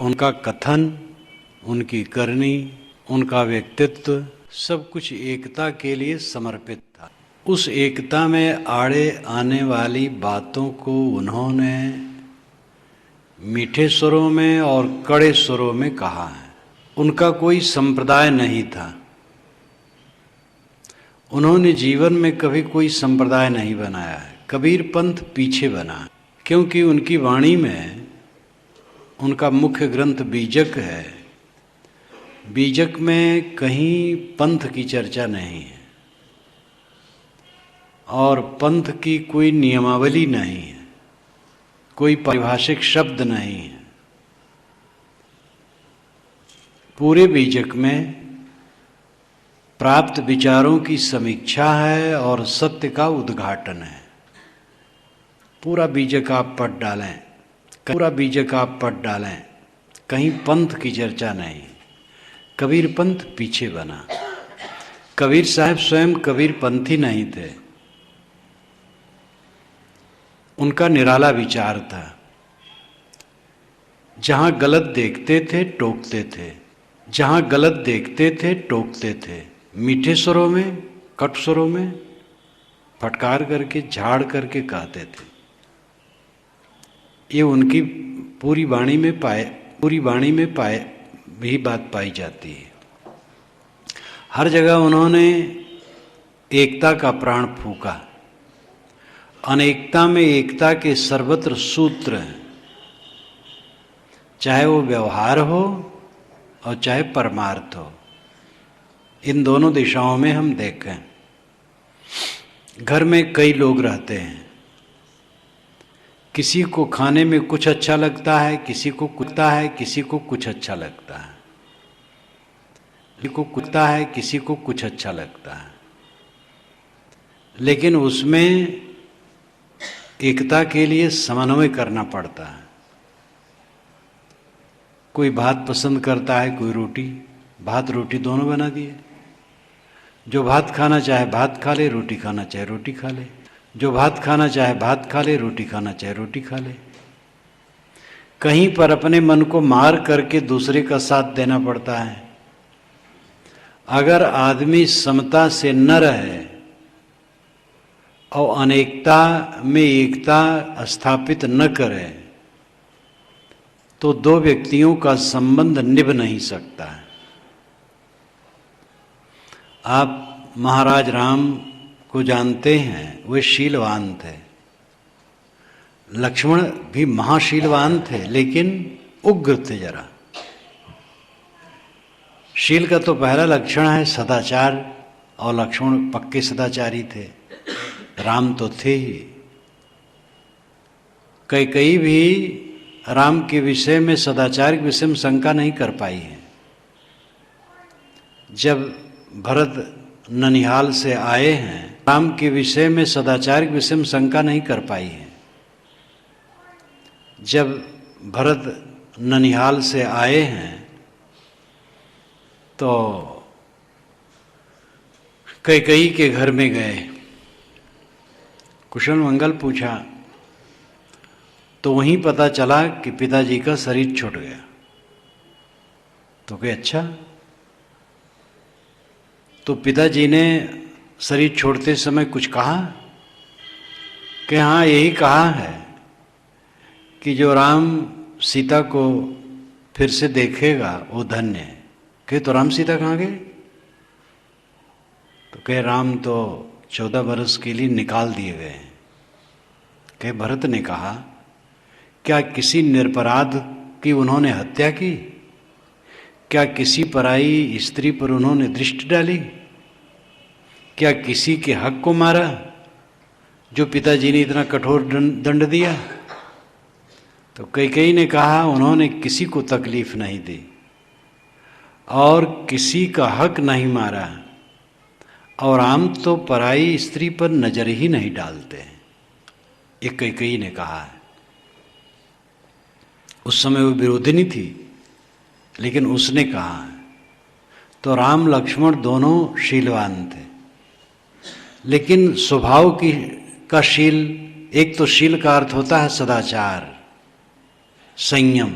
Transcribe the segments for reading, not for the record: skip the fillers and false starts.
उनका कथन, उनकी करनी, उनका व्यक्तित्व सब कुछ एकता के लिए समर्पित था। उस एकता में आड़े आने वाली बातों को उन्होंने मीठे स्वरों में और कड़े स्वरों में कहा है। उनका कोई संप्रदाय नहीं था। उन्होंने जीवन में कभी कोई संप्रदाय नहीं बनाया है। कबीर पंथ पीछे बना, क्योंकि उनकी वाणी में उनका मुख्य ग्रंथ बीजक है। बीजक में कहीं पंथ की चर्चा नहीं है और पंथ की कोई नियमावली नहीं है, कोई पारिभाषिक शब्द नहीं है। पूरे बीजक में प्राप्त विचारों की समीक्षा है और सत्य का उद्घाटन है। पूरा बीजक आप पढ़ डालें, पूरा बीजक आप पढ़ डालें, कहीं पंथ की चर्चा नहीं। कबीर पंथ पीछे बना। कबीर साहब स्वयं कबीर पंथी नहीं थे। उनका निराला विचार था। जहां गलत देखते थे टोकते थे, जहां गलत देखते थे टोकते थे, मीठे स्वरों में, कट स्वरों में फटकार करके, झाड़ करके कहते थे। ये उनकी पूरी वाणी में भी बात पाई जाती है। हर जगह उन्होंने एकता का प्राण फूंका। अनेकता में एकता के सर्वत्र सूत्र हैं, चाहे वो व्यवहार हो और चाहे परमार्थ हो। इन दोनों दिशाओं में हम देखें। घर में कई लोग रहते हैं। किसी को खाने में कुछ अच्छा लगता है, किसी को कुत्ता है, किसी को कुछ अच्छा लगता है, किसी को कुत्ता है, किसी को कुछ अच्छा लगता है। लेकिन उसमें एकता के लिए समन्वय करना पड़ता है। कोई भात पसंद करता है, कोई रोटी। भात रोटी दोनों बना दिए। जो भात खाना चाहे भात खा ले, रोटी खाना चाहे रोटी खा ले। जो भात खाना चाहे भात खा ले, रोटी खाना चाहे रोटी खा ले। कहीं पर अपने मन को मार करके दूसरे का साथ देना पड़ता है। अगर आदमी समता से न रहे और अनेकता में एकता स्थापित न करे तो दो व्यक्तियों का संबंध निभ नहीं सकता है। आप महाराज राम को जानते हैं, वे शीलवान थे। लक्ष्मण भी महाशीलवान थे, लेकिन उग्र थे जरा। शील का तो पहला लक्षण है सदाचार, और लक्ष्मण पक्के सदाचारी थे। राम तो थे ही। कैकेयी भी राम के विषय में, सदाचार के विषय में शंका नहीं कर पाई है। जब भरत ननिहाल से आए हैं, राम के विषय में, सदाचार के विषय में शंका नहीं कर पाई है। जब भरत ननिहाल से आए हैं तो कैकेयी के घर में गए, कुशल मंगल पूछा तो वहीं पता चला कि पिताजी का शरीर छूट गया। तो कहे अच्छा। तो पिताजी ने शरीर छोड़ते समय कुछ कहा कि हाँ, यही कहा है कि जो राम सीता को फिर से देखेगा वो धन्य है। कहे तो राम सीता कहाँ गए? तो कहे राम तो 14 बरस के लिए निकाल दिए गए हैं। कहे भरत ने कहा क्या किसी निरपराध की उन्होंने हत्या की? क्या किसी पराई स्त्री पर उन्होंने दृष्टि डाली? क्या किसी के हक को मारा जो पिताजी ने इतना कठोर दंड दिया? तो कैकेयी ने कहा उन्होंने किसी को तकलीफ नहीं दी और किसी का हक नहीं मारा, और राम तो पराई स्त्री पर नजर ही नहीं डालते। एक कैकेयी ने कहा है। उस समय वो विरोधिनी थी, लेकिन उसने कहा है। तो राम लक्ष्मण दोनों शीलवान थे, लेकिन स्वभाव का शील, एक तो शील का अर्थ होता है सदाचार, संयम।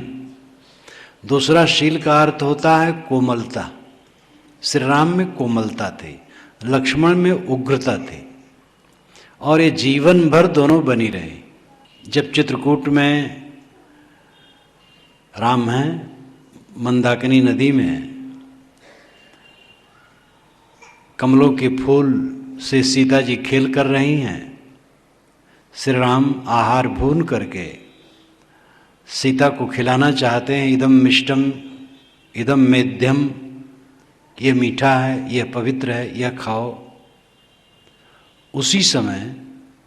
दूसरा शील का अर्थ होता है कोमलता। श्री राम में कोमलता थी, लक्ष्मण में उग्रता थी, और ये जीवन भर दोनों बनी रहे। जब चित्रकूट में राम हैं, मंदाकिनी नदी में कमलों के फूल से सीता जी खेल कर रही हैं, श्री राम आहार भून करके सीता को खिलाना चाहते हैं। इदम मिष्टम इदम मेध्यम, ये मीठा है, यह पवित्र है, यह खाओ। उसी समय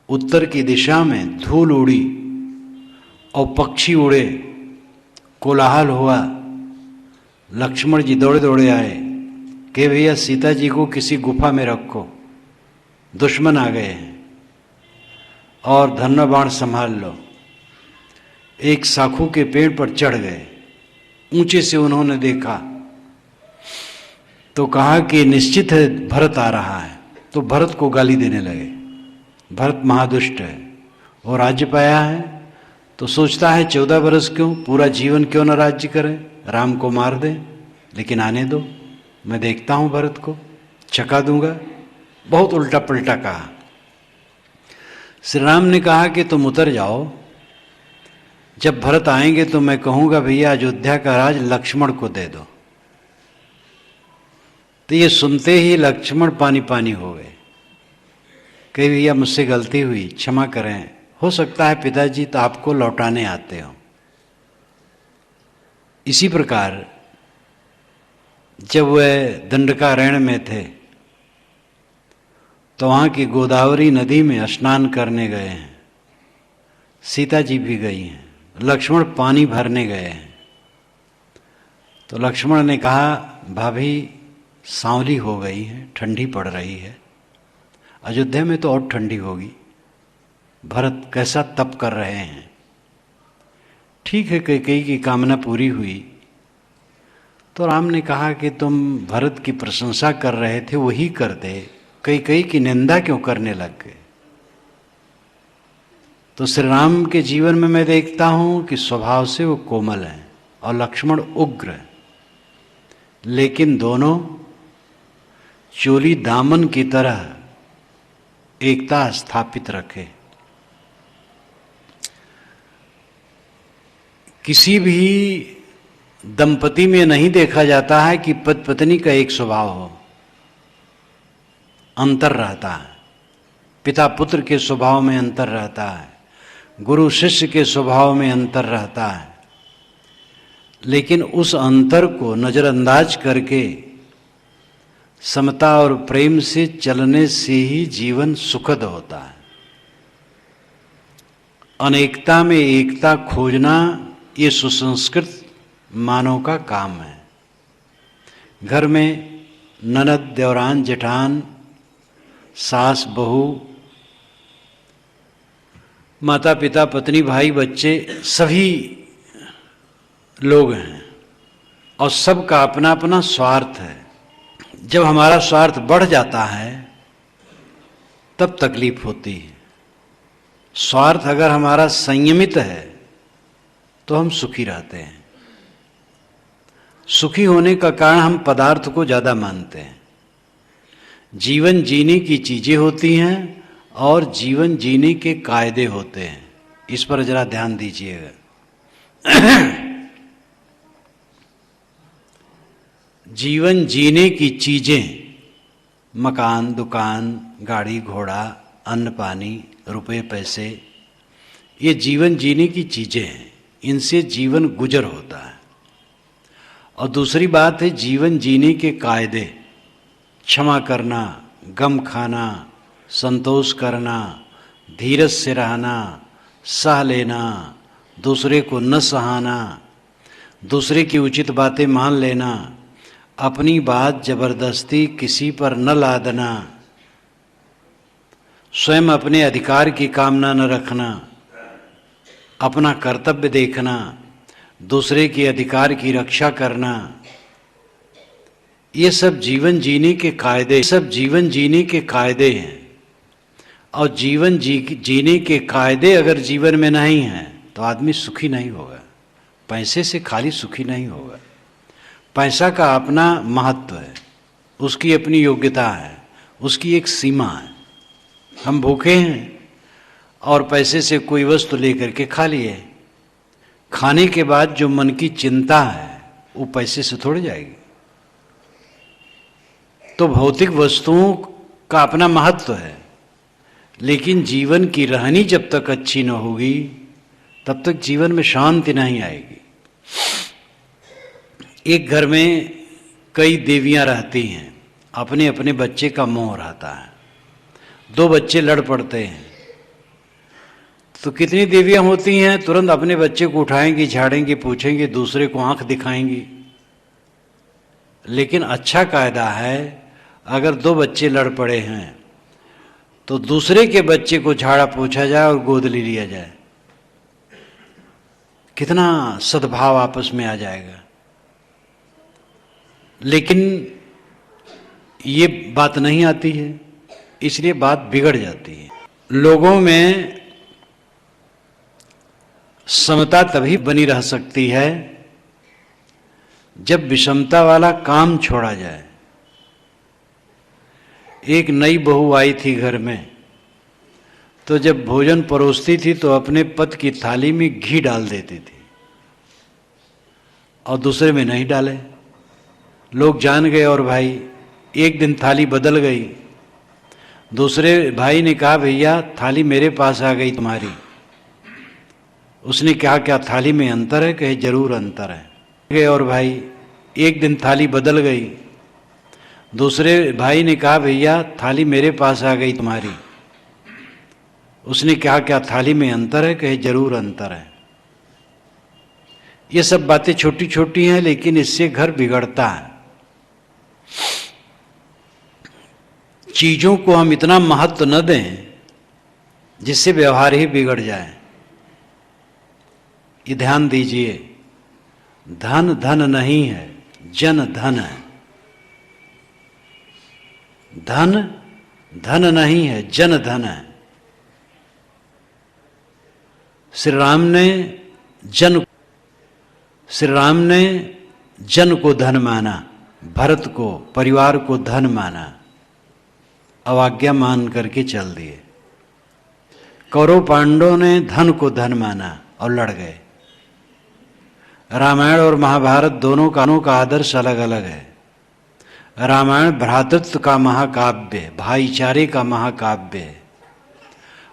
उत्तर की दिशा में धूल उड़ी और पक्षी उड़े, कोलाहल हुआ। लक्ष्मण जी दौड़े दौड़े आए कि भैया सीता जी को किसी गुफा में रखो, दुश्मन आ गए हैं, और धनुष बाण संभाल लो। एक साखू के पेड़ पर चढ़ गए, ऊंचे से उन्होंने देखा तो कहा कि निश्चित है भरत आ रहा है। तो भरत को गाली देने लगे, भरत महादुष्ट है, और राज्य पाया है तो सोचता है 14 बरस क्यों, पूरा जीवन क्यों न राज्य करे, राम को मार दे, लेकिन आने दो, मैं देखता हूं भरत को, चका दूंगा। बहुत उल्टा पलटा कहा। श्री राम ने कहा कि तुम उतर जाओ, जब भरत आएंगे तो मैं कहूंगा भैया अयोध्या का राज लक्ष्मण को दे दो। तो ये सुनते ही लक्ष्मण पानी पानी हो गए, कही भैया मुझसे गलती हुई, क्षमा करें, हो सकता है पिताजी तो आपको लौटाने आते हो। इसी प्रकार जब वह दंडकारण्य में थे तो वहां की गोदावरी नदी में स्नान करने गए हैं, सीता जी भी गई हैं, लक्ष्मण पानी भरने गए हैं। तो लक्ष्मण ने कहा भाभी सांवली हो गई है, ठंडी पड़ रही है, अयोध्या में तो और ठंडी होगी, भरत कैसा तप कर रहे हैं। ठीक है, कैकेयी की कामना पूरी हुई। तो राम ने कहा कि तुम भरत की प्रशंसा कर रहे थे वही कर दे, कैकेयी की निंदा क्यों करने लग गए। तो श्री राम के जीवन में मैं देखता हूं कि स्वभाव से वो कोमल हैं और लक्ष्मण उग्र है, लेकिन दोनों चोली दामन की तरह एकता स्थापित रखे। किसी भी दंपति में नहीं देखा जाता है कि पति पत्नी का एक स्वभाव हो, अंतर रहता है। पिता पुत्र के स्वभाव में अंतर रहता है, गुरु शिष्य के स्वभाव में अंतर रहता है, लेकिन उस अंतर को नजरअंदाज करके समता और प्रेम से चलने से ही जीवन सुखद होता है। अनेकता में एकता खोजना ये सुसंस्कृत मानव का काम है। घर में ननद, देवरान, जेठान, सास, बहू, माता पिता, पत्नी, भाई, बच्चे, सभी लोग हैं और सबका अपना अपना स्वार्थ है। जब हमारा स्वार्थ बढ़ जाता है तब तकलीफ होती है। स्वार्थ अगर हमारा संयमित है तो हम सुखी रहते हैं। सुखी होने का कारण हम पदार्थ को ज्यादा मानते हैं। जीवन जीने की चीजें होती हैं और जीवन जीने के कायदे होते हैं। इस पर जरा ध्यान दीजिएगा। जीवन जीने की चीजें, मकान, दुकान, गाड़ी, घोड़ा, अन्न पानी, रुपए पैसे, ये जीवन जीने की चीजें हैं, इनसे जीवन गुजर होता है। और दूसरी बात है जीवन जीने के कायदे, क्षमा करना, गम खाना, संतोष करना, धीरज से रहना, सह लेना, दूसरे को न सहाना, दूसरे की उचित बातें मान लेना, अपनी बात जबरदस्ती किसी पर न लादना, स्वयं अपने अधिकार की कामना न रखना, अपना कर्तव्य देखना, दूसरे के अधिकार की रक्षा करना, ये सब जीवन जीने के कायदे, सब जीवन जीने के कायदे हैं। और जीवन जीने के कायदे अगर जीवन में नहीं हैं तो आदमी सुखी नहीं होगा। पैसे से खाली सुखी नहीं होगा। पैसा का अपना महत्व है, उसकी अपनी योग्यता है, उसकी एक सीमा है। हम भूखे हैं और पैसे से कोई वस्तु लेकर के खा लिए, खाने के बाद जो मन की चिंता है वो पैसे से थोड़ी जाएगी। तो भौतिक वस्तुओं का अपना महत्व है, लेकिन जीवन की रहनी जब तक अच्छी न होगी तब तक जीवन में शांति नहीं आएगी। एक घर में कई देवियां रहती हैं, अपने अपने बच्चे का मोह रहता है। दो बच्चे लड़ पड़ते हैं तो कितनी देवियां होती हैं, तुरंत अपने बच्चे को उठाएंगी, झाड़ेंगी, पूछेंगी, दूसरे को आंख दिखाएंगी। लेकिन अच्छा कायदा है, अगर दो बच्चे लड़ पड़े हैं तो दूसरे के बच्चे को झाड़ा पूछा जाए और गोद ले लिया जाए, कितना सद्भाव आपस में आ जाएगा। लेकिन ये बात नहीं आती है, इसलिए बात बिगड़ जाती है। लोगों में समता तभी बनी रह सकती है जब विषमता वाला काम छोड़ा जाए। एक नई बहू आई थी घर में, तो जब भोजन परोसती थी तो अपने पति की थाली में घी डाल देती थी और दूसरे में नहीं डाले। लोग जान गए और भाई एक दिन थाली बदल गई। दूसरे भाई ने कहा, भैया थाली मेरे पास आ गई तुम्हारी। उसने कहा, क्या थाली में अंतर है? कहे, जरूर अंतर है। और भाई एक दिन थाली बदल गई। दूसरे भाई ने कहा, भैया थाली मेरे पास आ गई तुम्हारी। उसने कहा, क्या थाली में अंतर है? कहे, जरूर अंतर है। ये सब बातें छोटी छोटी हैं, लेकिन इससे घर बिगड़ता है। चीजों को हम इतना महत्व न दें जिससे व्यवहार ही बिगड़ जाए। ये ध्यान दीजिए, धन धन नहीं है, जन धन है। धन धन नहीं है, जन धन है। श्री राम ने जन को धन माना, भरत को, परिवार को धन माना, अवाज्ञा मान करके चल दिए। कौरव पांडवों ने धन को धन माना और लड़ गए। रामायण और महाभारत दोनों का आदर्श अलग अलग है। रामायण भ्रातृत्व का महाकाव्य, भाईचारे का महाकाव्य है।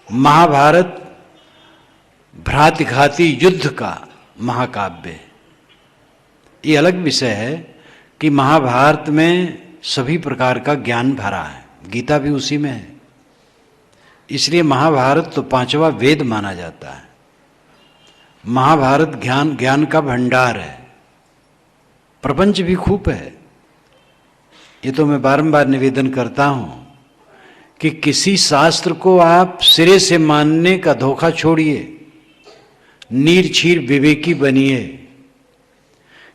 महाभारत भ्रातघाती युद्ध का महाकाव्य है। ये अलग विषय है कि महाभारत में सभी प्रकार का ज्ञान भरा है, गीता भी उसी में है। इसलिए महाभारत तो पांचवा वेद माना जाता है। महाभारत ज्ञान का भंडार है। प्रपंच भी खूब है। ये तो मैं बारंबार निवेदन करता हूं कि किसी शास्त्र को आप सिरे से मानने का धोखा छोड़िए, नीरछीर विवेकी बनिए।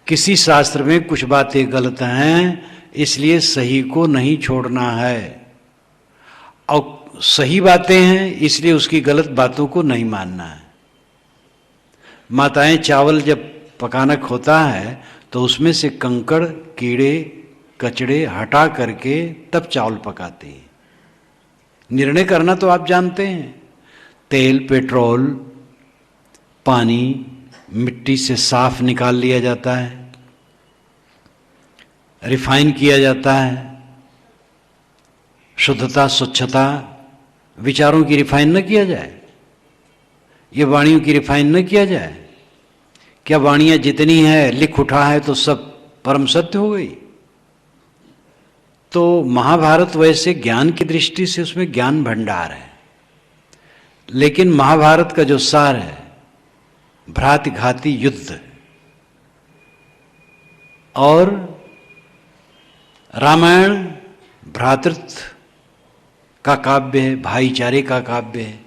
किसी शास्त्र में कुछ बातें गलत हैं, इसलिए सही को नहीं छोड़ना है, और सही बातें हैं इसलिए उसकी गलत बातों को नहीं मानना है। माताएं चावल जब पकाना होता है तो उसमें से कंकड़, कीड़े, कचड़े हटा करके तब चावल पकाती हैं। निर्णय करना तो आप जानते हैं, तेल, पेट्रोल, पानी, मिट्टी से साफ निकाल लिया जाता है, रिफाइन किया जाता है। शुद्धता, स्वच्छता, विचारों की रिफाइन न किया जाए, ये वाणियों की रिफाइन न किया जाए। क्या वाणियां जितनी है लिख उठा है तो सब परम सत्य हो गई? तो महाभारत वैसे ज्ञान की दृष्टि से उसमें ज्ञान भंडार है, लेकिन महाभारत का जो सार है भ्रातघाती युद्ध, और रामायण भ्रातृत्व का काव्य है, भाईचारे का काव्य है।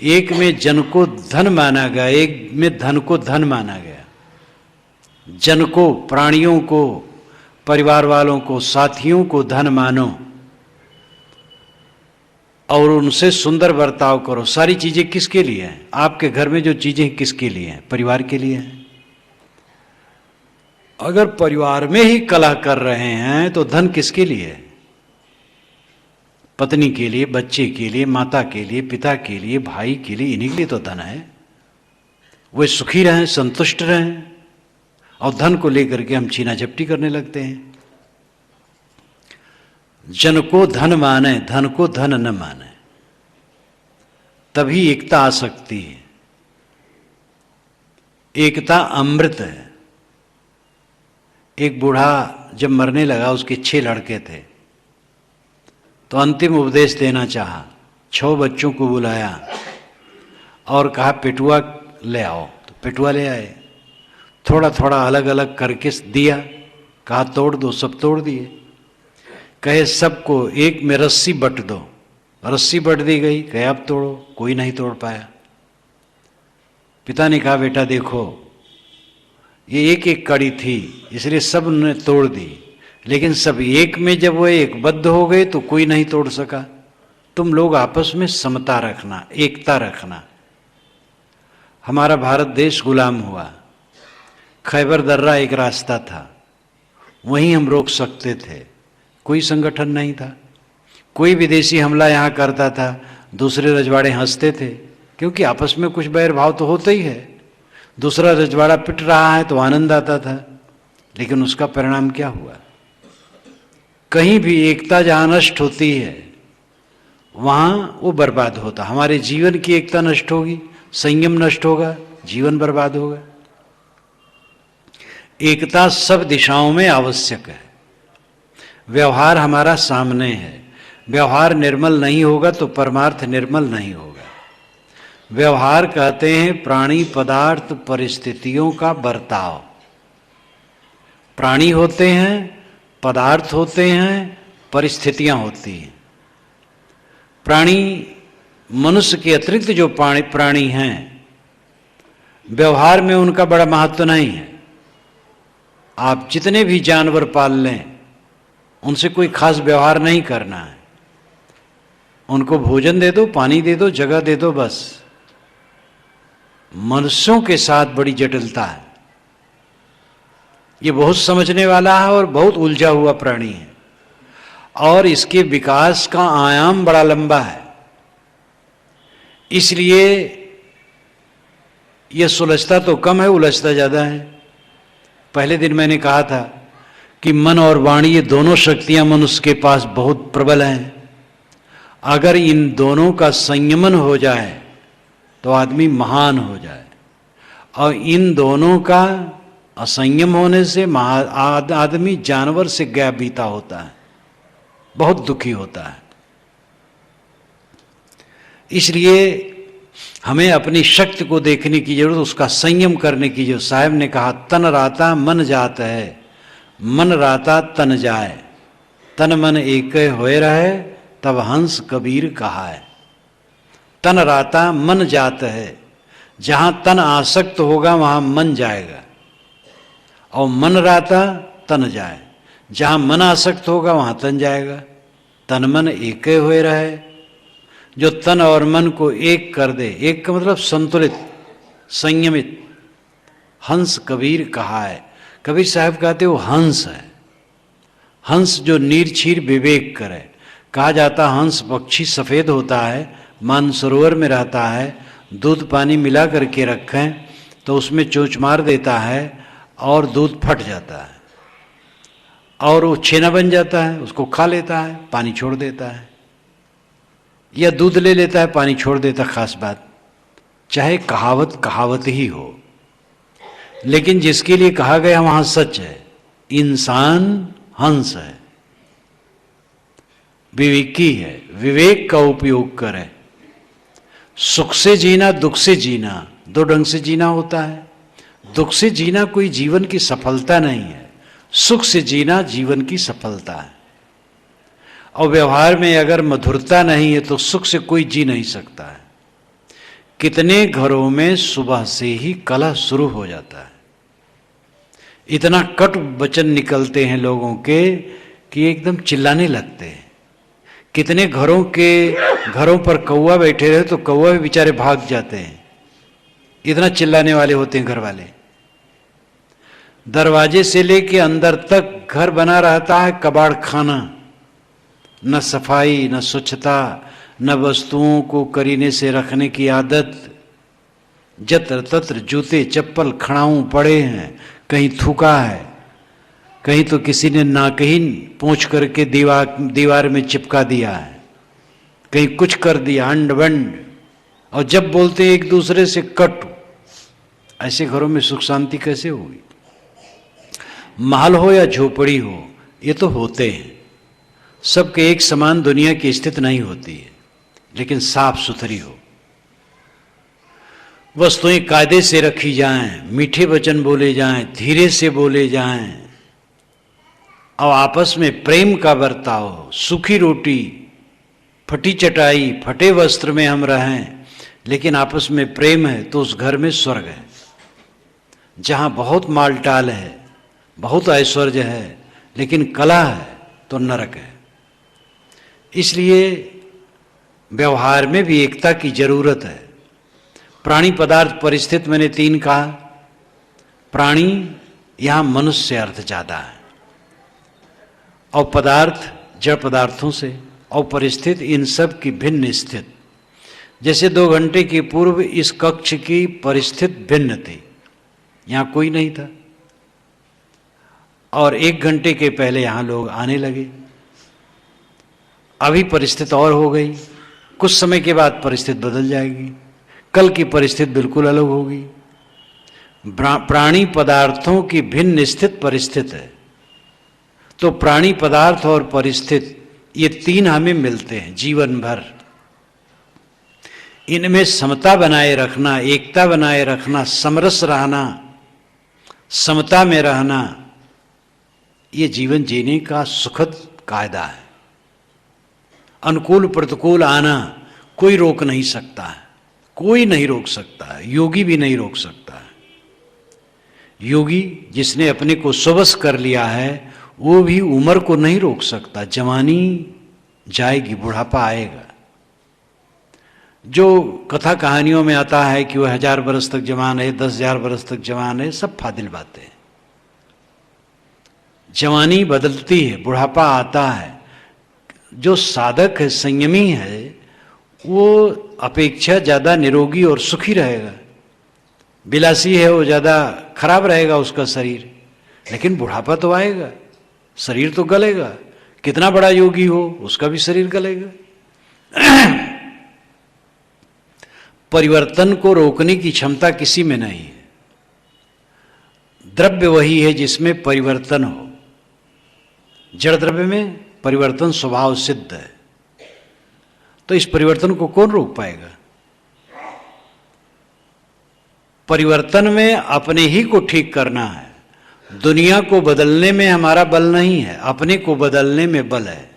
एक में जन को धन माना गया, एक में धन को धन माना गया। जन को, प्राणियों को, परिवार वालों को, साथियों को धन मानो और उनसे सुंदर बर्ताव करो। सारी चीजें किसके लिए हैं? आपके घर में जो चीजें किसके लिए हैं? परिवार के लिए हैं। अगर परिवार में ही कलह कर रहे हैं तो धन किसके लिए है? पत्नी के लिए, बच्चे के लिए, माता के लिए, पिता के लिए, भाई के लिए, इन्हीं के लिए तो धन है। वे सुखी रहें, संतुष्ट रहें, और धन को लेकर के हम छीना झपटी करने लगते हैं। जन को धन माने, धन को धन न माने, तभी एकता आ सकती है। एकता अमृत है। एक बूढ़ा जब मरने लगा, उसके 6 लड़के थे, तो अंतिम उपदेश देना चाहा। 6 बच्चों को बुलाया और कहा पेटुआ ले आओ, तो पेटुआ ले आए। थोड़ा थोड़ा अलग अलग करके दिया, कहा तोड़ दो, सब तोड़ दिए। कहे सबको एक में रस्सी बट दो, रस्सी बट दी गई। कहे अब तोड़ो, कोई नहीं तोड़ पाया। पिता ने कहा बेटा देखो, ये एक एक कड़ी थी, इसलिए सब ने तोड़ दी, लेकिन सब एक में जब वो एकबद्ध हो गए तो कोई नहीं तोड़ सका। तुम लोग आपस में समता रखना, एकता रखना। हमारा भारत देश गुलाम हुआ, खैबर दर्रा एक रास्ता था, वहीं हम रोक सकते थे। कोई संगठन नहीं था। कोई विदेशी हमला यहाँ करता था, दूसरे रजवाड़े हंसते थे, क्योंकि आपस में कुछ बैर भाव तो होता ही है। दूसरा रजवाड़ा पिट रहा है तो आनंद आता था, लेकिन उसका परिणाम क्या हुआ? कहीं भी एकता जहाँ नष्ट होती है वहाँ वो बर्बाद होता। हमारे जीवन की एकता नष्ट होगी, संयम नष्ट होगा, जीवन बर्बाद होगा। एकता सब दिशाओं में आवश्यक है। व्यवहार हमारा सामने है। व्यवहार निर्मल नहीं होगा तो परमार्थ निर्मल नहीं होगा। व्यवहार कहते हैं प्राणी, पदार्थ, परिस्थितियों का बर्ताव। प्राणी होते हैं, पदार्थ होते हैं, परिस्थितियां होती हैं। प्राणी, मनुष्य के अतिरिक्त जो प्राणी हैं, व्यवहार में उनका बड़ा महत्व नहीं है। आप जितने भी जानवर पाल लें, उनसे कोई खास व्यवहार नहीं करना है। उनको भोजन दे दो, पानी दे दो, जगह दे दो, बस। मनुष्यों के साथ बड़ी जटिलता है। ये बहुत समझने वाला है और बहुत उलझा हुआ प्राणी है, और इसके विकास का आयाम बड़ा लंबा है। इसलिए यह सुलझता तो कम है, उलझता ज्यादा है। पहले दिन मैंने कहा था कि मन और वाणी, ये दोनों शक्तियां मनुष्य के पास बहुत प्रबल हैं। अगर इन दोनों का संयमन हो जाए तो आदमी महान हो जाए, और इन दोनों का असंयम होने से आदमी जानवर से गया बीता होता है, बहुत दुखी होता है। इसलिए हमें अपनी शक्ति को देखने की जरूरत, उसका संयम करने की जरूरत। साहब ने कहा तन राता मन जात है, मन राता तन जाए, तन मन एक होए रहे, तब हंस कबीर कहा है। तन राता मन जात है, जहां तन आसक्त होगा वहां मन जाएगा, और मन राता तन जाए, जहां मन आसक्त होगा वहां तन जाएगा। तन मन एक हुए रहे। जो तन और मन को एक कर दे, एक का मतलब संतुलित, संयमित, हंस कबीर कहा है। कबीर साहब कहते वो हंस है। हंस जो नीरछीर विवेक करे। कहा जाता हंस पक्षी सफेद होता है, मानसरोवर में रहता है, दूध पानी मिला करके रखें तो उसमें चोंच मार देता है और दूध फट जाता है, और वो छेना बन जाता है, उसको खा लेता है, पानी छोड़ देता है, या दूध ले लेता है, पानी छोड़ देता। खास बात, चाहे कहावत कहावत ही हो, लेकिन जिसके लिए कहा गया वहां सच है। इंसान हंस है, विवेकी है, विवेक का उपयोग करे। सुख से जीना, दुख से जीना, दो ढंग से जीना होता है। दुख से जीना कोई जीवन की सफलता नहीं है, सुख से जीना जीवन की सफलता है। और व्यवहार में अगर मधुरता नहीं है तो सुख से कोई जी नहीं सकता है। कितने घरों में सुबह से ही कलह शुरू हो जाता है, इतना कटु वचन निकलते हैं लोगों के कि एकदम चिल्लाने लगते हैं। कितने घरों पर कौवा बैठे रहे तो कौवा भी बेचारे भाग जाते हैं, इतना चिल्लाने वाले होते हैं घर वाले। दरवाजे से लेके अंदर तक घर बना रहता है कबाड़ खाना, न सफाई न स्वच्छता, न वस्तुओं को करीने से रखने की आदत। जत्र तत्र जूते चप्पल खड़ाऊं पड़े हैं, कहीं थूका है, कहीं तो किसी ने नाकहीन पोंछ करके दीवार में चिपका दिया है, कहीं कुछ कर दिया अंड वंड, और जब बोलते हैं एक दूसरे से कट। ऐसे घरों में सुख शांति कैसे होगी? महल हो या झोपड़ी हो, ये तो होते हैं, सबके एक समान दुनिया की स्थिति नहीं होती है, लेकिन साफ सुथरी हो, वस्तुएं कायदे से रखी जाएं, मीठे वचन बोले जाएं, धीरे से बोले जाएं, और आपस में प्रेम का बर्ताव हो। सूखी रोटी, फटी चटाई, फटे वस्त्र में हम रहें, लेकिन आपस में प्रेम है तो उस घर में स्वर्ग है। जहां बहुत मालटाल है, बहुत ऐश्वर्य है, लेकिन कला है तो नरक है। इसलिए व्यवहार में भी एकता की जरूरत है। प्राणी पदार्थ परिस्थिति मैंने 3 कहा। प्राणी यहां मनुष्य से अर्थ ज्यादा है, और पदार्थ जड़ पदार्थों से, और परिस्थिति इन सब की भिन्न स्थिति। जैसे 2 घंटे के पूर्व इस कक्ष की परिस्थिति भिन्न थी, यहां कोई नहीं था, और 1 घंटे के पहले यहां लोग आने लगे। अभी परिस्थिति और हो गई, कुछ समय के बाद परिस्थिति बदल जाएगी, कल की परिस्थिति बिल्कुल अलग होगी। प्राणी पदार्थों की भिन्न स्थित परिस्थिति है, तो प्राणी पदार्थ और परिस्थिति ये 3 हमें मिलते हैं जीवन भर। इनमें समता बनाए रखना, एकता बनाए रखना, समरस रहना, समता में रहना, ये जीवन जीने का सुखद कायदा है। अनुकूल प्रतिकूल आना कोई रोक नहीं सकता है, कोई नहीं रोक सकता है, योगी भी नहीं रोक सकता है। योगी जिसने अपने को स्ववश कर लिया है वो भी उम्र को नहीं रोक सकता। जवानी जाएगी, बुढ़ापा आएगा। जो कथा कहानियों में आता है कि वह 1000 बरस तक जवान है, 10,000 बरस तक जवान है, सब फादिल बातें। जवानी बदलती है, बुढ़ापा आता है। जो साधक है, संयमी है, वो अपेक्षा ज्यादा निरोगी और सुखी रहेगा। विलासी है वो ज्यादा खराब रहेगा उसका शरीर, लेकिन बुढ़ापा तो आएगा, शरीर तो गलेगा। कितना बड़ा योगी हो उसका भी शरीर गलेगा। परिवर्तन को रोकने की क्षमता किसी में नहीं है। द्रव्य वही है जिसमें परिवर्तन हो। जड़ द्रव्य में परिवर्तन स्वभाव सिद्ध है, तो इस परिवर्तन को कौन रोक पाएगा? परिवर्तन में अपने ही को ठीक करना है। दुनिया को बदलने में हमारा बल नहीं है, अपने को बदलने में बल है।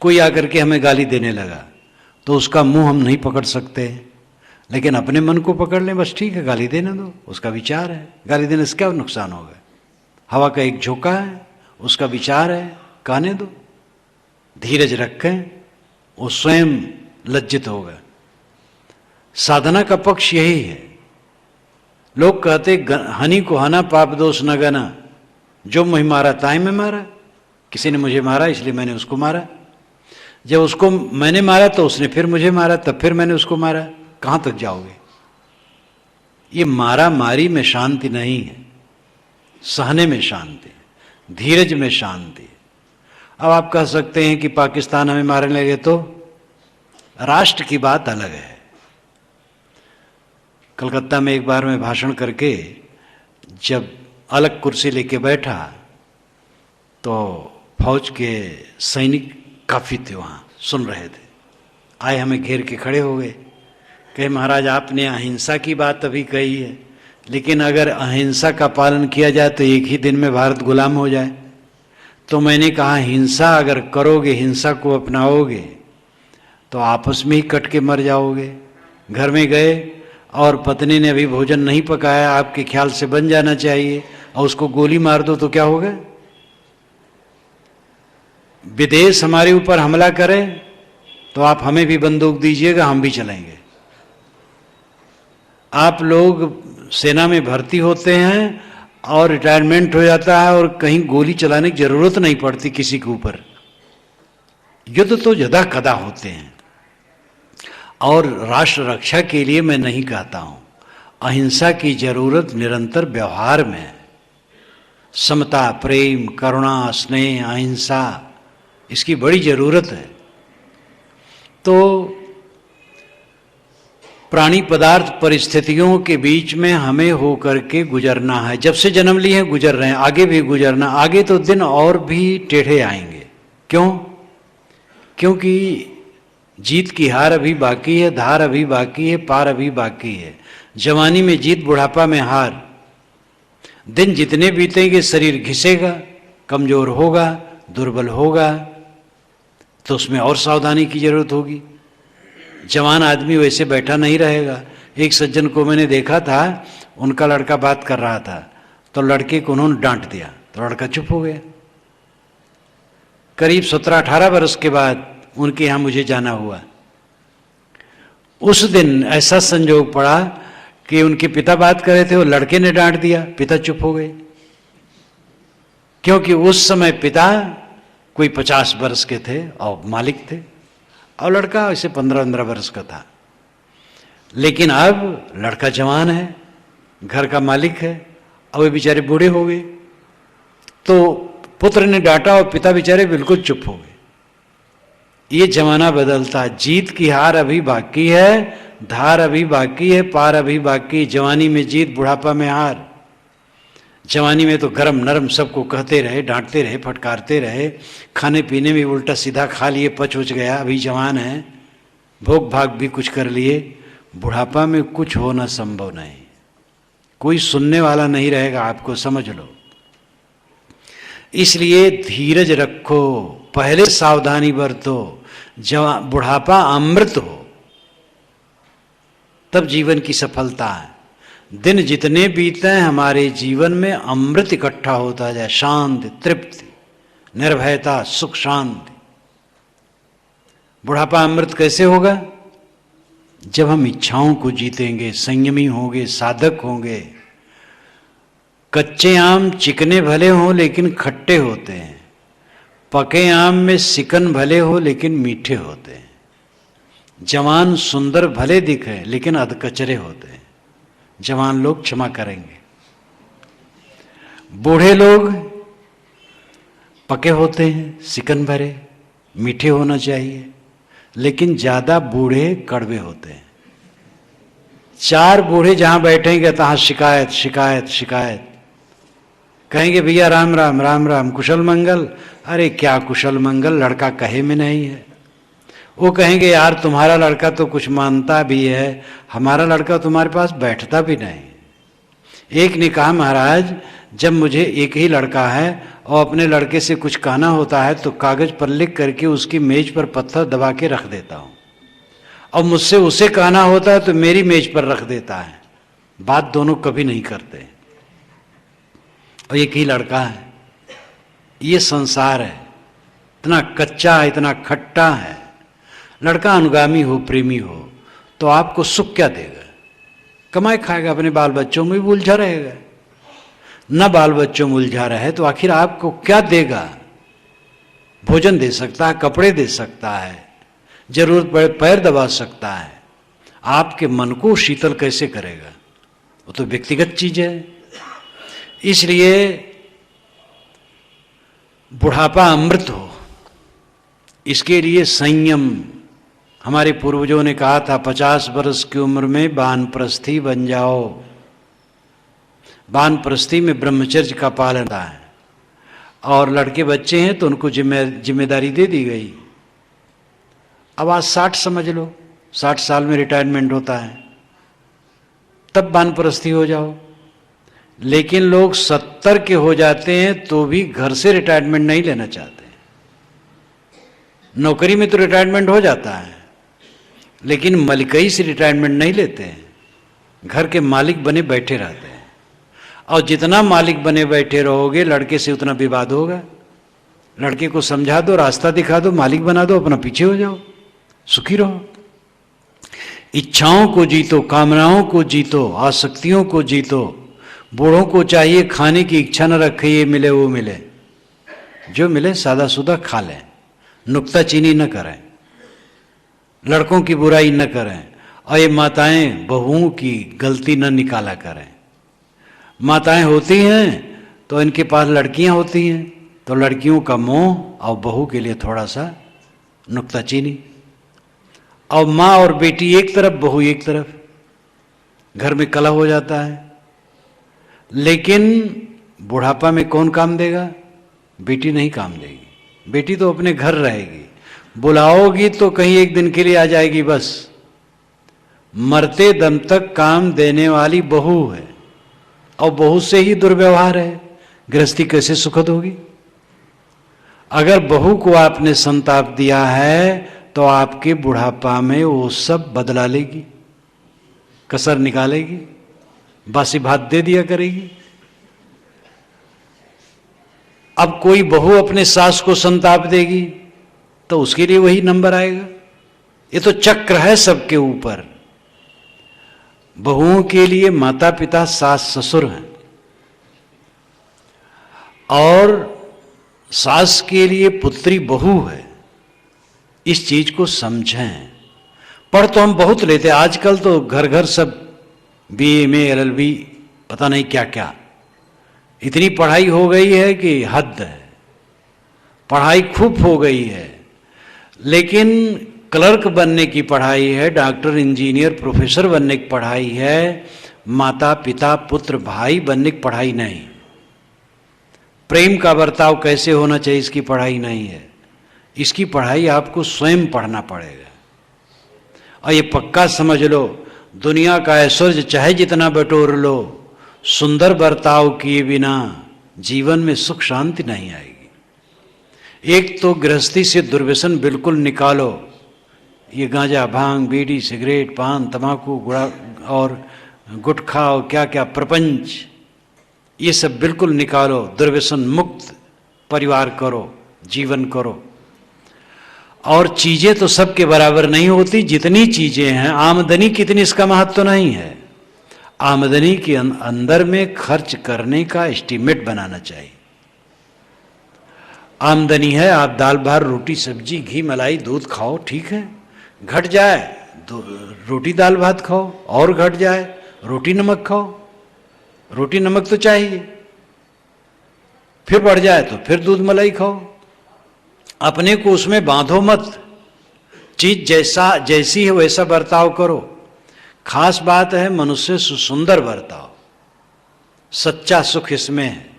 कोई आकर के हमें गाली देने लगा तो उसका मुंह हम नहीं पकड़ सकते, लेकिन अपने मन को पकड़ लें, बस ठीक है गाली देने दो, उसका विचार है, गाली देने से क्या नुकसान होगा? हवा का एक झोंका है, उसका विचार है, कहने दो, धीरज रखें, वो स्वयं लज्जित होगा। साधना का पक्ष यही है। लोग कहते हनी को हना पाप दोष न गना, जो मुझे मारा ताई में मारा। किसी ने मुझे मारा इसलिए मैंने उसको मारा, जब उसको मैंने मारा तो उसने फिर मुझे मारा, तब फिर मैंने उसको मारा। कहां तक जाओगे? ये मारा मारी में शांति नहीं है, सहने में शांति, धीरज में शांति। अब आप कह सकते हैं कि पाकिस्तान हमें मारने लगे तो राष्ट्र की बात अलग है। कलकत्ता में एक बार मैं भाषण करके जब अलग कुर्सी लेके बैठा तो फौज के सैनिक काफी थे वहां, सुन रहे थे। आए हमें घेर के खड़े हो गए, कहे महाराज आपने अहिंसा की बात अभी कही है, लेकिन अगर अहिंसा का पालन किया जाए तो एक ही दिन में भारत गुलाम हो जाए। तो मैंने कहा हिंसा अगर करोगे, हिंसा को अपनाओगे तो आपस में ही कट के मर जाओगे। घर में गए और पत्नी ने अभी भोजन नहीं पकाया, आपके ख्याल से बन जाना चाहिए, और उसको गोली मार दो तो क्या होगा? विदेश हमारे ऊपर हमला करे तो आप हमें भी बंदूक दीजिएगा, हम भी चलेंगे। आप लोग सेना में भर्ती होते हैं और रिटायरमेंट हो जाता है और कहीं गोली चलाने की जरूरत नहीं पड़ती किसी के ऊपर। युद्ध तो यदा कदा होते हैं, और राष्ट्र रक्षा के लिए मैं नहीं कहता हूं, अहिंसा की जरूरत निरंतर व्यवहार में है। समता, प्रेम, करुणा, स्नेह, अहिंसा, इसकी बड़ी जरूरत है। तो प्राणी पदार्थ परिस्थितियों के बीच में हमें होकर के गुजरना है। जब से जन्म लिए हैं गुजर रहे हैं, आगे भी गुजरना। आगे तो दिन और भी टेढ़े आएंगे। क्यों? क्योंकि जीत की हार अभी बाकी है, धार अभी बाकी है, पार अभी बाकी है। जवानी में जीत, बुढ़ापा में हार। दिन जितने बीतेंगे शरीर घिसेगा, कमजोर होगा, दुर्बल होगा, तो उसमें और सावधानी की जरूरत होगी। जवान आदमी वैसे बैठा नहीं रहेगा। एक सज्जन को मैंने देखा था, उनका लड़का बात कर रहा था, तो लड़के को उन्होंने डांट दिया, तो लड़का चुप हो गया। करीब 17-18 वर्ष के बाद उनके यहाँ मुझे जाना हुआ। उस दिन ऐसा संजोग पड़ा कि उनके पिता बात कर रहे थे, वो लड़के ने डांट दिया, पिता चुप हो गए। क्योंकि उस समय पिता कोई 50 वर्ष के थे और मालिक थे, और लड़का ऐसे 15-15 वर्ष का था। लेकिन अब लड़का जवान है, घर का मालिक है, और वे बेचारे बूढ़े हो गए। तो पुत्र ने डांटा और पिता बेचारे बिल्कुल चुप हो गए। ये जमाना बदलता। जीत की हार अभी बाकी है, धार अभी बाकी है, पार अभी बाकी। जवानी में जीत, बुढ़ापा में हार। जवानी में तो गरम नरम सबको कहते रहे, डांटते रहे, फटकारते रहे, खाने पीने में उल्टा सीधा खा लिए, पच उच गया, अभी जवान है, भोग भाग भी कुछ कर लिए। बुढ़ापा में कुछ होना संभव नहीं, कोई सुनने वाला नहीं रहेगा, आपको समझ लो। इसलिए धीरज रखो, पहले सावधानी बरतो। बुढ़ापा अमृत हो तब जीवन की सफलता है। दिन जितने बीते हैं हमारे जीवन में अमृत इकट्ठा होता जाए, शांति, तृप्ति, निर्भयता, सुख, शांति। बुढ़ापा अमृत कैसे होगा? जब हम इच्छाओं को जीतेंगे, संयमी होंगे, साधक होंगे। कच्चे आम चिकने भले हों लेकिन खट्टे होते हैं, पके आम में सिकन भले हो लेकिन मीठे होते हैं। जवान सुंदर भले दिखे लेकिन अधकचरे होते हैं। जवान लोग क्षमा करेंगे। बूढ़े लोग पके होते हैं, सिकन भरे, मीठे होना चाहिए, लेकिन ज्यादा बूढ़े कड़वे होते हैं। 4 बूढ़े जहां बैठेंगे तहां शिकायत शिकायत शिकायत। कहेंगे भैया राम राम राम राम, कुशल मंगल। अरे क्या कुशल मंगल, लड़का कहे में नहीं है। वो कहेंगे यार तुम्हारा लड़का तो कुछ मानता भी है, हमारा लड़का तुम्हारे पास बैठता भी नहीं। एक ने कहा महाराज, जब मुझे एक ही लड़का है और अपने लड़के से कुछ कहना होता है तो कागज पर लिख करके उसकी मेज पर पत्थर दबा के रख देता हूं, और मुझसे उसे कहना होता है तो मेरी मेज पर रख देता है। बात दोनों कभी नहीं करते, और एक ही लड़का है। ये संसार है, इतना कच्चा है, इतना खट्टा है। लड़का अनुगामी हो, प्रेमी हो, तो आपको सुख क्या देगा? कमाए खाएगा, अपने बाल बच्चों में भी उलझा रहेगा। न बाल बच्चों में उलझा रहे तो आखिर आपको क्या देगा? भोजन दे सकता है, कपड़े दे सकता है, जरूरत पड़े पैर दबा सकता है। आपके मन को शीतल कैसे करेगा? वो तो व्यक्तिगत चीज है। इसलिए बुढ़ापा अमृत हो, इसके लिए संयम। हमारे पूर्वजों ने कहा था 50 वर्ष की उम्र में वानप्रस्थी बन जाओ। वानप्रस्थी में ब्रह्मचर्य का पालन है, और लड़के बच्चे हैं तो उनको जिम्मेदारी दे दी गई। अब आज 60 समझ लो, 60 साल में रिटायरमेंट होता है, तब वानप्रस्थी हो जाओ। लेकिन लोग 70 के हो जाते हैं तो भी घर से रिटायरमेंट नहीं लेना चाहते। नौकरी में तो रिटायरमेंट हो जाता है, लेकिन मलिकई से रिटायरमेंट नहीं लेते हैं। घर के मालिक बने बैठे रहते हैं, और जितना मालिक बने बैठे रहोगे लड़के से उतना विवाद होगा। लड़के को समझा दो, रास्ता दिखा दो, मालिक बना दो, अपना पीछे हो जाओ, सुखी रहो। इच्छाओं को जीतो, कामनाओं को जीतो, आसक्तियों को जीतो, बूढ़ों को चाहिए खाने की इच्छा न रखे, ये मिले वो मिले, जो मिले सादा सुदा खा लें, नुक्ताचीनी न करें, लड़कों की बुराई न करें, और ये माताएं बहुओं की गलती न निकाला करें। माताएं होती हैं तो इनके पास लड़कियां होती हैं, तो लड़कियों का मोह और बहू के लिए थोड़ा सा नुक्ताचीनी, और माँ और बेटी एक तरफ, बहू एक तरफ, घर में कलह हो जाता है। लेकिन बुढ़ापा में कौन काम देगा? बेटी नहीं काम देगी। बेटी तो अपने घर रहेगी, बुलाओगी तो कहीं एक दिन के लिए आ जाएगी बस। मरते दम तक काम देने वाली बहू है, और बहू से ही दुर्व्यवहार है, गृहस्थी कैसे सुखद होगी? अगर बहू को आपने संताप दिया है तो आपके बुढ़ापा में वो सब बदला लेगी, कसर निकालेगी, बासी भात दे दिया करेगी। अब कोई बहू अपने सास को संताप देगी तो उसके लिए वही नंबर आएगा। ये तो चक्र है सबके ऊपर। बहुओं के लिए माता पिता सास ससुर हैं, और सास के लिए पुत्री बहू है। इस चीज को समझें। पढ़ तो हम बहुत लेते, आजकल तो घर घर सब BA में LLB पता नहीं क्या क्या, इतनी पढ़ाई हो गई है कि हद है, पढ़ाई खूब हो गई है। लेकिन क्लर्क बनने की पढ़ाई है, डॉक्टर इंजीनियर प्रोफेसर बनने की पढ़ाई है, माता पिता पुत्र भाई बनने की पढ़ाई नहीं। प्रेम का बर्ताव कैसे होना चाहिए इसकी पढ़ाई नहीं है। इसकी पढ़ाई आपको स्वयं पढ़ना पड़ेगा। और ये पक्का समझ लो, दुनिया का ऐश्वर्य चाहे जितना बटोर लो, सुंदर बर्ताव किए बिना जीवन में सुख शांति नहीं आएगी। एक तो गृहस्थी से दुर्व्यसन बिल्कुल निकालो। ये गांजा भांग बीड़ी सिगरेट पान तंबाकू गुड़ा और गुटखा और क्या क्या प्रपंच, ये सब बिल्कुल निकालो। दुर्व्यसन मुक्त परिवार करो, जीवन करो। और चीजें तो सबके बराबर नहीं होती। जितनी चीजें हैं, आमदनी कितनी इसका महत्व तो नहीं है। आमदनी के अंदर में खर्च करने का एस्टीमेट बनाना चाहिए। आमदनी है, आप दाल भात रोटी सब्जी घी मलाई दूध खाओ, ठीक है। घट जाए तो रोटी दाल भात खाओ, और घट जाए रोटी नमक खाओ। रोटी नमक तो चाहिए, फिर बढ़ जाए तो फिर दूध मलाई खाओ। अपने को उसमें बांधो मत। चीज जैसी है वैसा बर्ताव करो। खास बात है मनुष्य से सुंदर बर्ताव, सच्चा सुख इसमें है।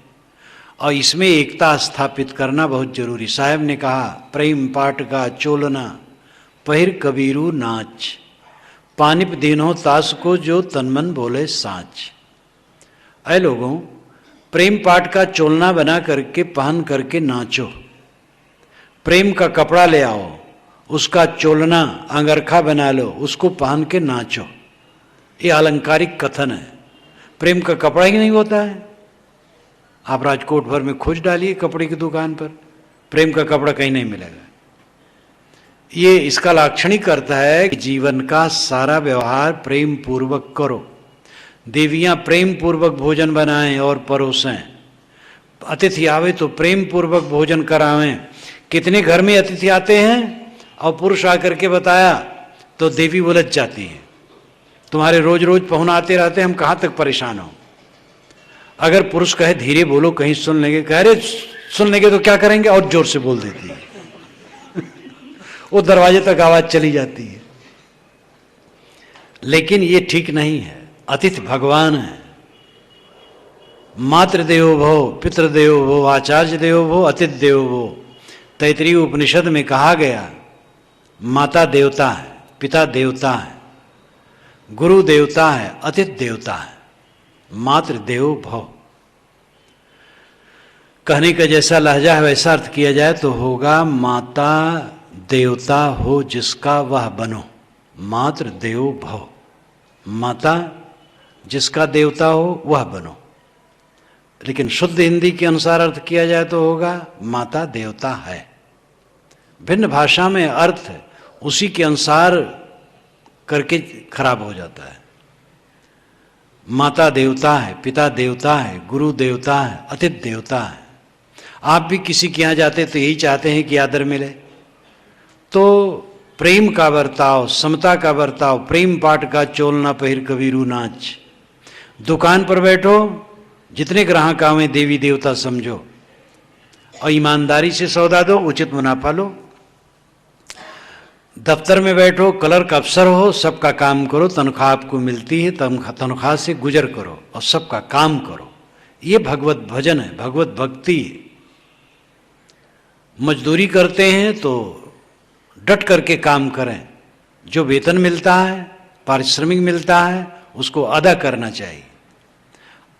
और इसमें एकता स्थापित करना बहुत जरूरी। साहब ने कहा, प्रेम पाट का चोलना पहिर कबीरू नाच, पानिप दीनो तास को जो तनमन बोले साच। ऐ लोगों, प्रेम पाट का चोलना बना करके पहन करके नाचो। प्रेम का कपड़ा ले आओ, उसका चोलना अंगरखा बना लो, उसको पहन के नाचो। ये अलंकारिक कथन है। प्रेम का कपड़ा ही नहीं होता है। आप राजकोट भर में खोज डालिए कपड़े की दुकान पर, प्रेम का कपड़ा कहीं नहीं मिलेगा। ये इसका लाक्षणिक अर्थ है कि जीवन का सारा व्यवहार प्रेम पूर्वक करो। देवियां प्रेम पूर्वक भोजन बनाएं और परोसें। अतिथि आवे तो प्रेम पूर्वक भोजन करावें। कितने घर में अतिथि आते हैं और पुरुष आकर के बताया तो देवी उलझ जाती है। तुम्हारे रोज रोज पहुना आते रहते, हम कहाँ तक परेशान हो। अगर पुरुष कहे धीरे बोलो कहीं सुन लेंगे, कह रहे सुन लेंगे तो क्या करेंगे, और जोर से बोल देती है। वो दरवाजे तक आवाज चली जाती है। लेकिन ये ठीक नहीं है। अतिथि भगवान है। मातृदेवो भव, पितृदेवो भव, आचार्य देवो भव, अतिथि देवो भव। तैतरीय उपनिषद में कहा गया, माता देवता है, पिता देवता है, गुरु देवता है, अतिथि देवता है, मातृदेवो भव। कहने का जैसा लहजा है वैसा अर्थ किया जाए तो होगा, माता देवता हो जिसका वह बनो, मातृ देवो भव। माता जिसका देवता हो वह बनो। लेकिन शुद्ध हिंदी के अनुसार अर्थ किया जाए तो होगा, माता देवता है। भिन्न भाषा में अर्थ उसी के अनुसार करके खराब हो जाता है। माता देवता है, पिता देवता है, गुरु देवता है, अतिथि देवता है। आप भी किसी के यहाँ जाते तो यही चाहते हैं कि आदर मिले। तो प्रेम का बर्ताव, समता का बर्ताव, प्रेम पाठ का चोलना पहिर कबीरू नाच। दुकान पर बैठो, जितने ग्राहक आवे देवी देवता समझो और ईमानदारी से सौदा दो, उचित मुनाफा लो। दफ्तर में बैठो, क्लर्क अफसर हो, सबका काम करो, तनख्वाह आपको मिलती है, तनख्वाह से गुजर करो और सबका काम करो। ये भगवत भजन है, भगवत भक्ति है। मजदूरी करते हैं तो डट करके काम करें, जो वेतन मिलता है, पारिश्रमिक मिलता है, उसको अदा करना चाहिए।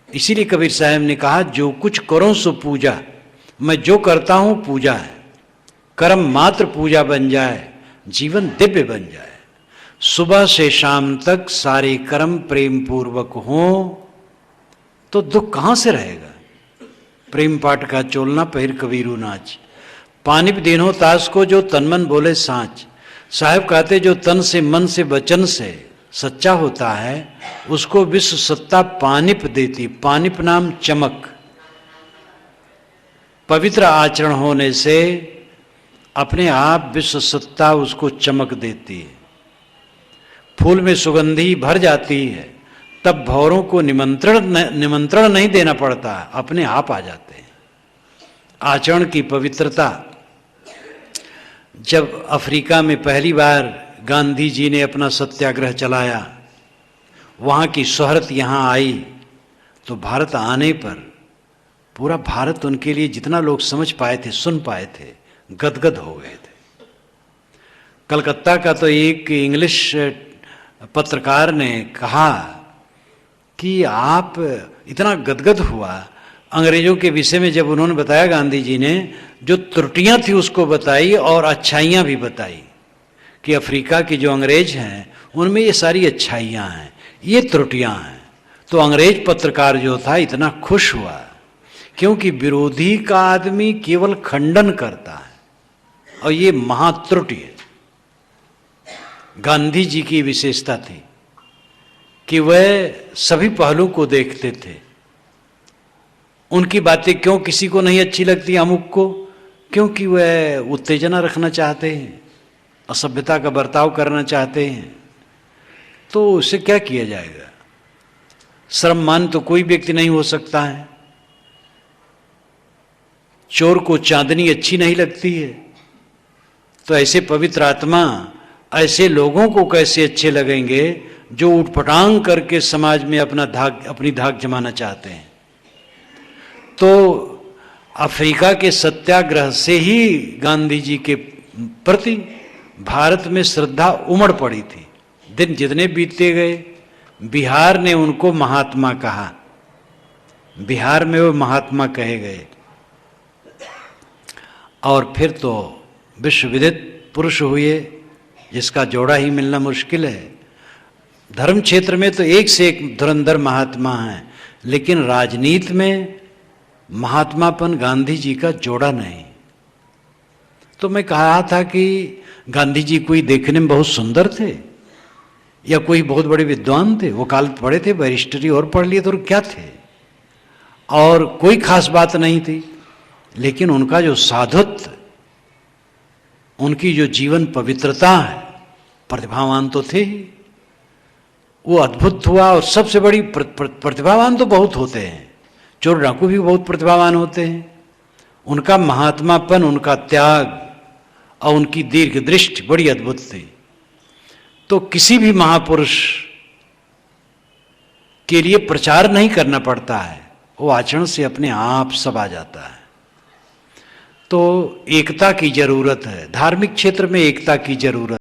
इसीलिए कबीर साहब ने कहा, जो कुछ करो सो पूजा। मैं जो करता हूं पूजा है, कर्म मात्र पूजा बन जाए, जीवन दिव्य बन जाए। सुबह से शाम तक सारे कर्म प्रेम पूर्वक हों तो दुख कहां से रहेगा। प्रेम पाठ का चोलना पहिर कबीरू नाच। पानिप दीनो तास को जो तन मन बोले साँच। साहब कहते जो तन से मन से वचन से सच्चा होता है उसको विश्व सत्ता पानिप देती। पानिप नाम चमक। पवित्र आचरण होने से अपने आप विश्व सत्ता उसको चमक देती है। फूल में सुगंधी भर जाती है, तब भौरों को निमंत्रण नहीं देना पड़ता, अपने आप आ जाते हैं। आचरण की पवित्रता। जब अफ्रीका में पहली बार गांधी जी ने अपना सत्याग्रह चलाया, वहाँ की शोहरत यहाँ आई, तो भारत आने पर पूरा भारत उनके लिए जितना लोग समझ पाए थे, सुन पाए थे, गदगद हो गए थे। कलकत्ता का तो एक इंग्लिश पत्रकार ने कहा कि आप इतना गदगद हुआ अंग्रेजों के विषय में जब उन्होंने बताया, गांधी जी ने जो त्रुटियां थी उसको बताई और अच्छाइयां भी बताई कि अफ्रीका के जो अंग्रेज हैं उनमें ये सारी अच्छाइयां हैं, ये त्रुटियां हैं। तो अंग्रेज पत्रकार जो था इतना खुश हुआ, क्योंकि विरोधी का आदमी केवल खंडन करता है और ये महात्रुटि है। गांधी जी की विशेषता थी कि वह सभी पहलू को देखते थे। उनकी बातें क्यों किसी को नहीं अच्छी लगती, अमुक को, क्योंकि वह उत्तेजना रखना चाहते हैं, असभ्यता का बर्ताव करना चाहते हैं। तो उससे क्या किया जाएगा। श्रममान तो कोई व्यक्ति नहीं हो सकता है। चोर को चांदनी अच्छी नहीं लगती है, तो ऐसे पवित्र आत्मा ऐसे लोगों को कैसे अच्छे लगेंगे जो उठपटांग करके समाज में अपनी धाक जमाना चाहते हैं। तो अफ्रीका के सत्याग्रह से ही गांधी जी के प्रति भारत में श्रद्धा उमड़ पड़ी थी। दिन जितने बीतते गए, बिहार ने उनको महात्मा कहा, बिहार में वो महात्मा कहे गए। और फिर तो विश्वविदित पुरुष हुए जिसका जोड़ा ही मिलना मुश्किल है। धर्म क्षेत्र में तो एक से एक धुरंधर महात्मा हैं, लेकिन राजनीति में महात्मापन गांधी जी का जोड़ा नहीं। तो मैं कहा था कि गांधी जी कोई देखने में बहुत सुंदर थे या कोई बहुत बड़े विद्वान थे, वकालत पढ़े थे, बैरिस्टरी और पढ़ लिए, तो क्या थे, और कोई खास बात नहीं थी। लेकिन उनका जो साधुत्व, उनकी जो जीवन पवित्रता है, प्रतिभावान तो थे ही, वो अद्भुत हुआ। और सबसे बड़ी प्रतिभावान तो बहुत होते हैं, चोर डाकू भी बहुत प्रतिभावान होते हैं। उनका महात्मापन, उनका त्याग और उनकी दीर्घ दृष्टि बड़ी अद्भुत थी। तो किसी भी महापुरुष के लिए प्रचार नहीं करना पड़ता है, वो आचरण से अपने आप सब आ जाता है। तो एकता की जरूरत है, धार्मिक क्षेत्र में एकता की जरूरत